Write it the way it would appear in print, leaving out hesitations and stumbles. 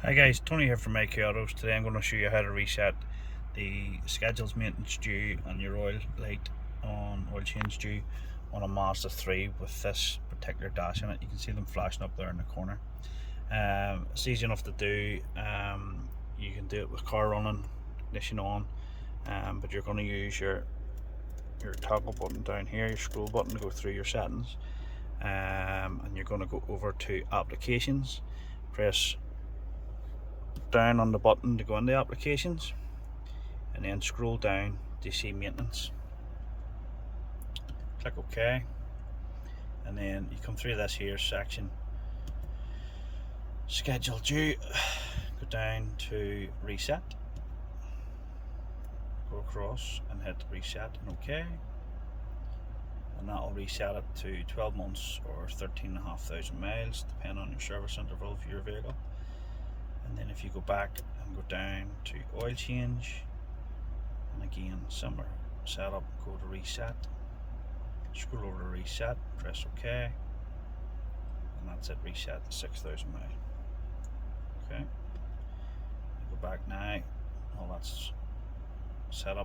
Hi guys, Tony here from AK Autos. Today I'm going to show you how to reset the scheduled maintenance due on your oil change due on a Mazda 3 with this particular dash in it. You can see them flashing up there in the corner. It's easy enough to do. You can do it with car running, ignition on, but you're going to use your toggle button down here, your scroll button, to go through your settings, and you're going to go over to applications, press down on the button to go into applications, and then scroll down to see maintenance. Click OK, and then you come through this here section, schedule due, go down to reset, go across and hit reset and OK, and that will reset it to 12 months or 13,500 miles depending on your service interval for your vehicle. And then if you go back and go down to oil change, and again similar setup, go to reset, scroll over to reset, press OK, and that's it, reset to 6,000 miles. Okay, go back now, all that's set up.